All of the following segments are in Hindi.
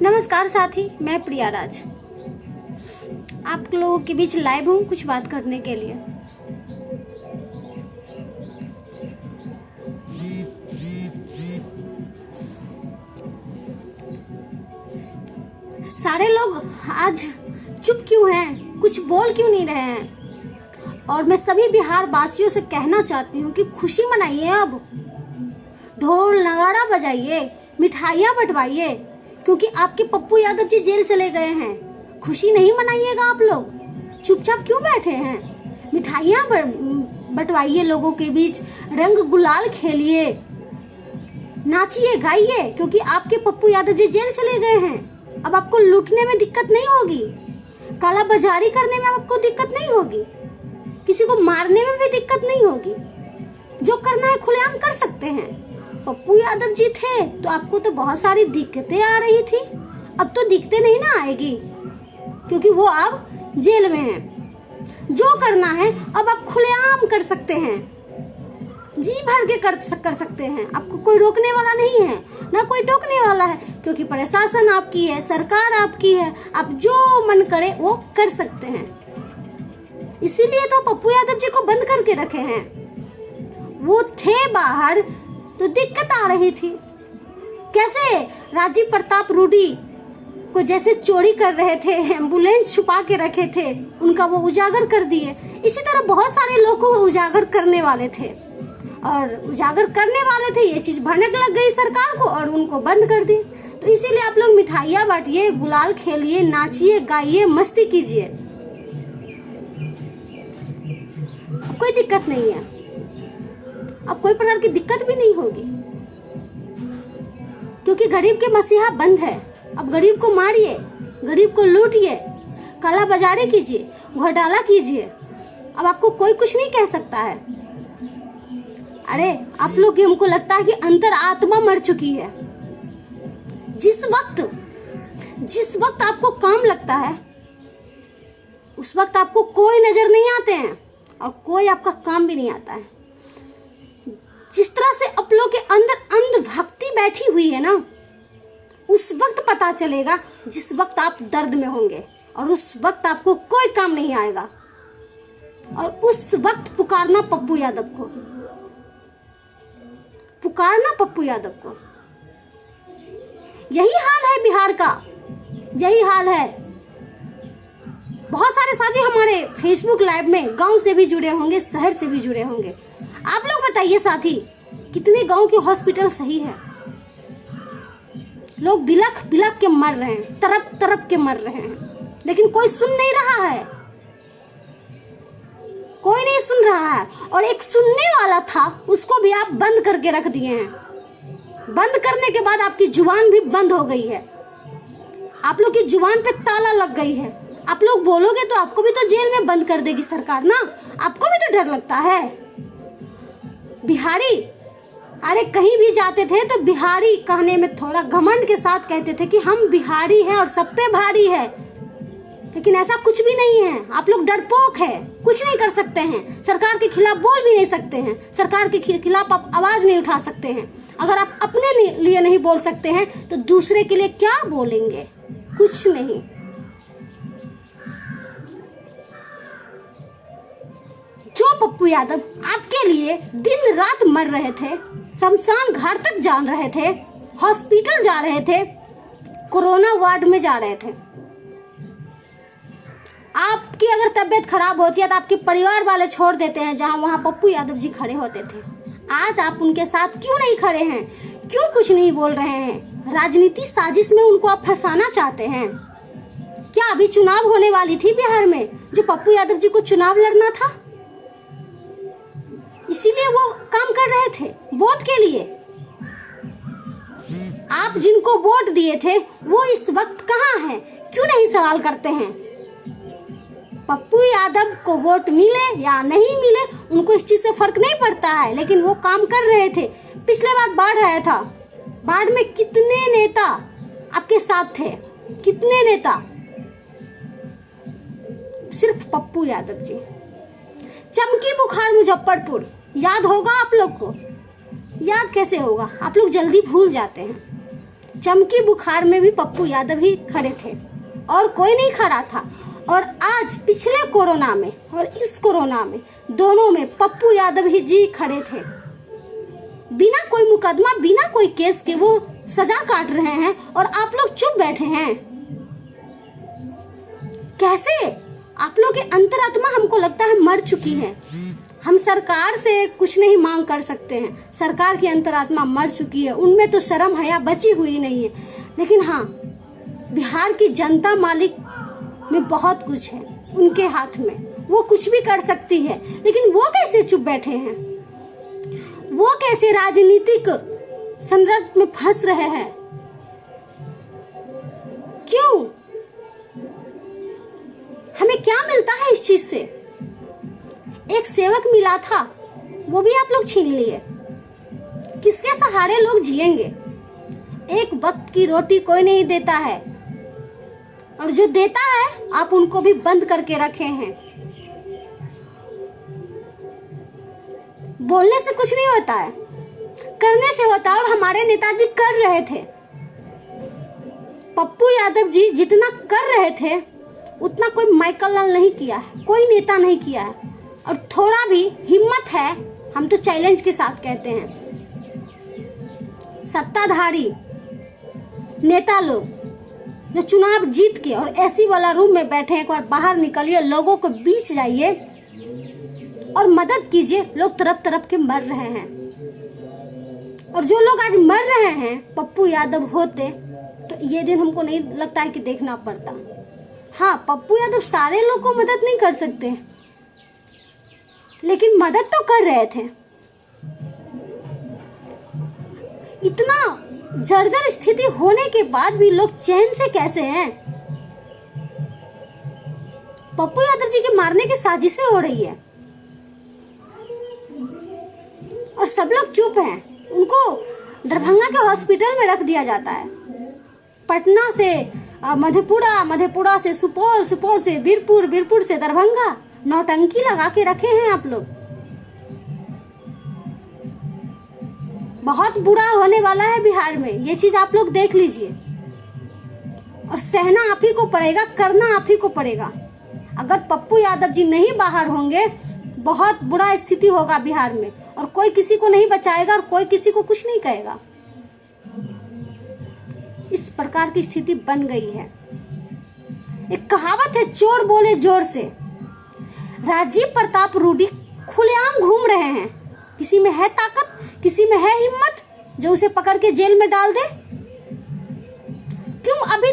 नमस्कार साथी, मैं प्रिया राज आप लोगों के बीच लाइव हूँ कुछ बात करने के लिए। सारे लोग आज चुप क्यों हैं, कुछ बोल क्यों नहीं रहे हैं? और मैं सभी बिहार वासियों से कहना चाहती हूँ कि खुशी मनाइए, अब ढोल नगाड़ा बजाइए, मिठाइयाँ बंटवाइए, क्योंकि आपके पप्पू यादव जी जेल चले गए हैं। खुशी नहीं मनाइएगा आप लोग, चुपचाप क्यों बैठे हैं? मिठाइयाँ बंटवाइए, लोगों के बीच रंग गुलाल खेलिए, नाचिए गाइए, क्योंकि आपके पप्पू यादव जी जेल चले गए हैं। अब आपको लूटने में दिक्कत नहीं होगी, काला बाजारी करने में आपको दिक्कत नहीं होगी, किसी को मारने में भी दिक्कत नहीं होगी। जो करना है खुलेआम कर सकते हैं। पप्पू यादव जी थे तो आपको तो बहुत सारी दिक्कतें आ रही थी, अब तो दिक्कतें नहीं ना आएगी, क्योंकि वो अब जेल में हैं। जो करना है अब आप खुलेआम कर सकते हैं, जी भर के कर सकते हैं। आपको कोई रोकने वाला नहीं है, ना कोई टोकने वाला है, क्योंकि प्रशासन आपकी है, सरकार आपकी है। आप जो मन करे वो कर सकते हैं। इसीलिए तो पप्पू यादव जी को बंद करके रखे हैं। वो थे बाहर तो दिक्कत आ रही थी। कैसे राजीव प्रताप रूडी को जैसे चोरी कर रहे थे, एम्बुलेंस छुपा के रखे थे, उनका वो उजागर कर दिए। इसी तरह बहुत सारे लोग को उजागर करने वाले थे, और उजागर करने वाले थे, ये चीज भनक लग गई सरकार को और उनको बंद कर दी। तो इसीलिए आप लोग मिठाइयाँ बांटिए, गुलाल खेलिए, नाचिए गाइए, मस्ती कीजिए, कोई दिक्कत नहीं है। अब कोई प्रकार की दिक्कत भी नहीं होगी, क्योंकि गरीब के मसीहा बंद है। अब गरीब को मारिए, गरीब को लूटिए, काला बाजारी कीजिए, घोटाला कीजिए, अब आपको कोई कुछ नहीं कह सकता है। अरे आप लोग, हमको लगता है कि अंतर आत्मा मर चुकी है। जिस वक्त आपको काम लगता है, उस वक्त आपको कोई नजर नहीं आते हैं और कोई आपका काम भी नहीं आता है। जिस तरह से आप लोग के अंदर अंधभक्ति बैठी हुई है ना, उस वक्त पता चलेगा जिस वक्त आप दर्द में होंगे, और उस वक्त आपको कोई काम नहीं आएगा। और उस वक्त पुकारना पप्पू यादव को, पुकारना पप्पू यादव को। यही हाल है बिहार का, यही हाल है। बहुत सारे साथी हमारे फेसबुक लाइव में गांव से भी जुड़े होंगे, शहर से भी जुड़े होंगे। आप लोग बताइए साथी, कितने गांव के हॉस्पिटल सही है? लोग बिलख बिलख के मर रहे हैं, तरप तरप के मर रहे हैं, लेकिन कोई सुन नहीं रहा है, कोई नहीं सुन रहा है। और एक सुनने वाला था, उसको भी आप बंद करके रख दिए हैं। बंद करने के बाद आपकी जुबान भी बंद हो गई है, आप लोग की जुबान पे ताला लग गई है। आप लोग बोलोगे तो आपको भी तो जेल में बंद कर देगी सरकार ना, आपको भी तो डर लगता है। बिहारी, अरे कहीं भी जाते थे तो बिहारी कहने में थोड़ा घमंड के साथ कहते थे कि हम बिहारी हैं और सब पे भारी है, लेकिन ऐसा कुछ भी नहीं है। आप लोग डरपोक है, कुछ नहीं कर सकते हैं, सरकार के खिलाफ बोल भी नहीं सकते हैं, सरकार के खिलाफ आप आवाज नहीं उठा सकते हैं। अगर आप अपने लिए नहीं बोल सकते हैं तो दूसरे के लिए क्या बोलेंगे? कुछ नहीं। जो पप्पू यादव आपके लिए दिन रात मर रहे थे, शमशान घाट तक जा रहे थे, हॉस्पिटल जा रहे थे, कोरोना वार्ड में जा रहे थे। आपकी अगर तबीयत खराब होती है तो आपके परिवार वाले छोड़ देते हैं जहां वहां पप्पू यादव जी खड़े होते थे। आज आप उनके साथ क्यों नहीं खड़े हैं? क्यों कुछ नहीं बोल रहे हैं? राजनीति साजिश में उनको आप फंसाना चाहते हैं क्या? अभी चुनाव होने वाली थी बिहार में, जो पप्पू यादव जी को चुनाव लड़ना था, इसीलिए वो काम कर रहे थे वोट के लिए। आप जिनको वोट दिए थे वो इस वक्त कहाँ हैं? क्यों नहीं सवाल करते हैं? पप्पू यादव को वोट मिले या नहीं मिले, उनको इस चीज से फर्क नहीं पड़ता है, लेकिन वो काम कर रहे थे। पिछले बार बाढ़ आया था, बाढ़ में कितने नेता आपके साथ थे? कितने नेता? सिर्फ पप्पू यादव जी। चमकी बुखार मुजफ्फरपुर, याद होगा आप लोग को, याद कैसे होगा, आप लोग जल्दी भूल जाते हैं। चमकी बुखार में भी पप्पू यादव ही खड़े थे और कोई नहीं खड़ा था। और आज पिछले कोरोना में और इस कोरोना में दोनों में पप्पू यादव ही जी खड़े थे। बिना कोई मुकदमा, बिना कोई केस के वो सजा काट रहे हैं और आप लोग चुप बैठे हैं। कैसे? आप लोग की अंतरात्मा हमको लगता है मर चुकी है। हम सरकार से कुछ नहीं मांग कर सकते हैं, सरकार की अंतरात्मा मर चुकी है, उनमें तो शर्म हया बची हुई नहीं है। लेकिन हाँ, बिहार की जनता मालिक में बहुत कुछ है उनके हाथ में, वो कुछ भी कर सकती है। लेकिन वो कैसे चुप बैठे हैं? वो कैसे राजनीतिक संदर्भ में फंस रहे हैं? क्यों? हमें क्या मिलता है इस चीज से? एक सेवक मिला था, वो भी आप लोग छीन लिए। किसके सहारे लोग जिएंगे? एक वक्त की रोटी कोई नहीं देता है, और जो देता है आप उनको भी बंद करके रखे हैं। बोलने से कुछ नहीं होता है, करने से होता है। और हमारे नेताजी कर रहे थे। पप्पू यादव जी जितना कर रहे थे उतना कोई माइकल लाल नहीं किया है, कोई नेता नहीं किया है। और थोड़ा भी हिम्मत है, हम तो चैलेंज के साथ कहते हैं, सत्ताधारी नेता लोग जो चुनाव जीत के और एसी वाला रूम में बैठे हैं, एक बार बाहर निकलिए, लोगों को बीच जाइए और मदद कीजिए। लोग तरफ तरफ के मर रहे हैं, और जो लोग आज मर रहे हैं, पप्पू यादव होते तो ये दिन हमको नहीं लगता है कि देखना पड़ता। हाँ, पप्पू यादव सारे लोग को मदद नहीं कर सकते, लेकिन मदद तो कर रहे थे। इतना जर्जर स्थिति होने के बाद भी लोग चैन से कैसे हैं? पप्पू यादव जी के मारने की साजिशें हो रही है और सब लोग चुप हैं। उनको दरभंगा के हॉस्पिटल में रख दिया जाता है। पटना से मधेपुरा, मधेपुरा से सुपौल, सुपौल से बीरपुर, बीरपुर से दरभंगा, नौटंकी लगा के रखे हैं आप लोग। बहुत बुरा होने वाला है बिहार में, ये चीज आप लोग देख लीजिए। और सहना आप ही को पड़ेगा, करना आप ही को पड़ेगा। अगर पप्पू यादव जी नहीं बाहर होंगे, बहुत बुरा स्थिति होगा बिहार में, और कोई किसी को नहीं बचाएगा और कोई किसी को कुछ नहीं कहेगा। इस प्रकार की स्थिति बन गई है। एक कहावत है, चोर बोले जोर से। राजीव प्रताप रूडी खुलेआम घूम रहे हैं। किसी में है ताकत, किसी में है हिम्मत जो उसे पकड़ के जेल में डाल दे। क्यों अभी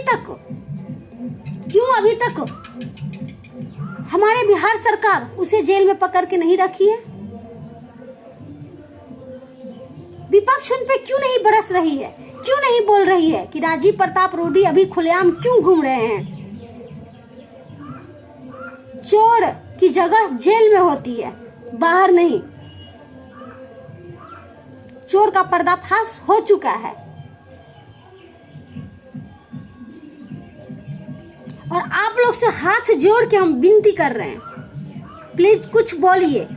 तक हमारे बिहार सरकार उसे जेल में पकड़ के नहीं रखी है? विपक्ष उन पे क्यों नहीं बरस रही है? क्यों नहीं बोल रही है कि राजीव प्रताप रूडी अभी खुलेआम क्यों घूम रहे हैं? चोर की जगह जेल में होती है, बाहर नहीं। चोर का पर्दाफाश हो चुका है। और आप लोग से हाथ जोड़ के हम विनती कर रहे हैं, प्लीज कुछ बोलिए।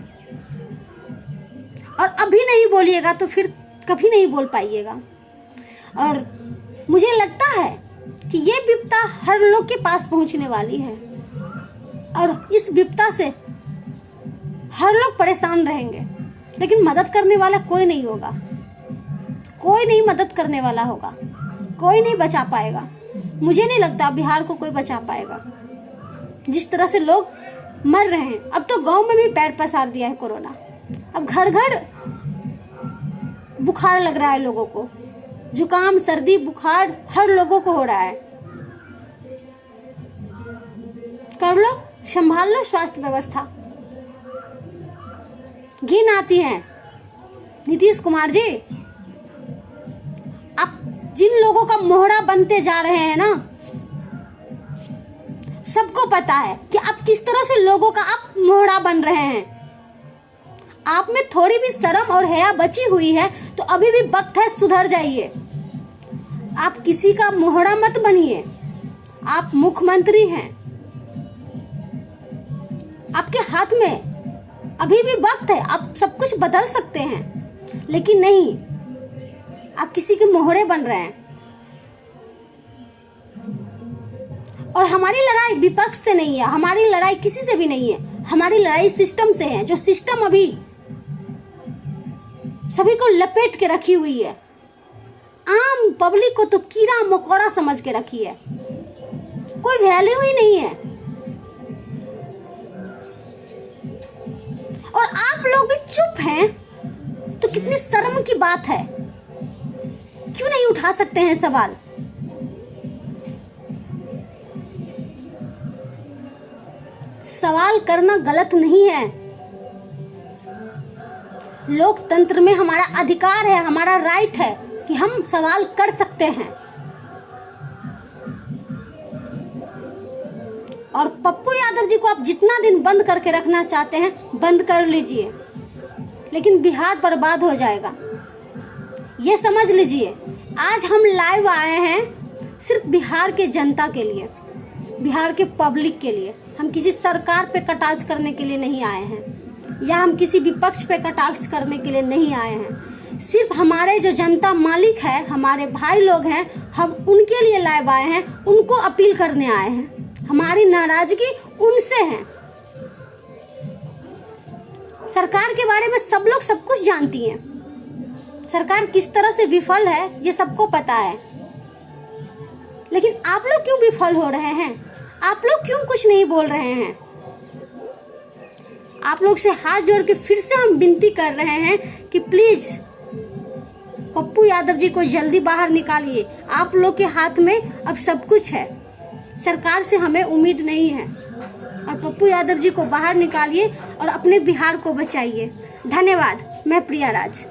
और अभी नहीं बोलिएगा तो फिर कभी नहीं बोल पाइएगा। और मुझे लगता है कि ये विपदा हर लोग के पास पहुंचने वाली है, और इस विपदा से हर लोग परेशान रहेंगे, लेकिन मदद करने वाला कोई नहीं होगा। कोई नहीं मदद करने वाला होगा, कोई नहीं बचा पाएगा। मुझे नहीं लगता बिहार को कोई बचा पाएगा। जिस तरह से लोग मर रहे हैं, अब तो गांव में भी पैर पसार दिया है कोरोना। अब घर घर बुखार लग रहा है लोगों को, जुकाम, सर्दी, बुखार हर लोगों को हो रहा है। कर लो, संभाल लो स्वास्थ्य व्यवस्था। घिन आती है नीतीश कुमार जी, आप जिन लोगों का मोहरा बनते जा रहे हैं ना, सबको पता है कि आप किस तरह से लोगों का आप मोहरा बन रहे हैं। आप में थोड़ी भी शर्म और हया बची हुई है तो अभी भी वक्त है, सुधर जाइए। आप किसी का मोहरा मत बनिए। आप मुख्यमंत्री हैं, आपके हाथ में अभी भी वक्त है, आप सब कुछ बदल सकते हैं। लेकिन नहीं, आप किसी के मोहरे बन रहे हैं। और हमारी लड़ाई विपक्ष से नहीं है, हमारी लड़ाई किसी से भी नहीं है, हमारी लड़ाई सिस्टम से है, जो सिस्टम अभी सभी को लपेट के रखी हुई है। आम पब्लिक को तो कीड़ा मकोड़ा समझ के रखी है, कोई वैल्यू ही नहीं है। और आप लोग भी चुप हैं, तो कितनी शर्म की बात है। क्यों नहीं उठा सकते हैं सवाल? सवाल करना गलत नहीं है, लोकतंत्र में हमारा अधिकार है, हमारा राइट है कि हम सवाल कर सकते हैं। और पप्पू यादव जी को आप जितना दिन बंद करके रखना चाहते हैं बंद कर लीजिए, लेकिन बिहार बर्बाद हो जाएगा, ये समझ लीजिए। आज हम लाइव आए हैं सिर्फ बिहार के जनता के लिए, बिहार के पब्लिक के लिए। हम किसी सरकार पे कटाक्ष करने के लिए नहीं आए हैं, या हम किसी विपक्ष पे कटाक्ष करने के लिए नहीं आए हैं। सिर्फ हमारे जो जनता मालिक है, हमारे भाई लोग हैं, हम उनके लिए लाइव आए हैं, उनको अपील करने आए हैं। हमारी नाराजगी उनसे है। सरकार के बारे में सब लोग सब कुछ जानती हैं, सरकार किस तरह से विफल है ये सबको पता है। लेकिन आप लोग क्यों विफल हो रहे हैं? आप लोग क्यों कुछ नहीं बोल रहे हैं? आप लोग से हाथ जोड़ के फिर से हम विनती कर रहे हैं कि प्लीज पप्पू यादव जी को जल्दी बाहर निकालिए। आप लोग के हाथ में अब सब कुछ है, सरकार से हमें उम्मीद नहीं है। और पप्पू यादव जी को बाहर निकालिए और अपने बिहार को बचाइए। धन्यवाद। मैं प्रिया राज।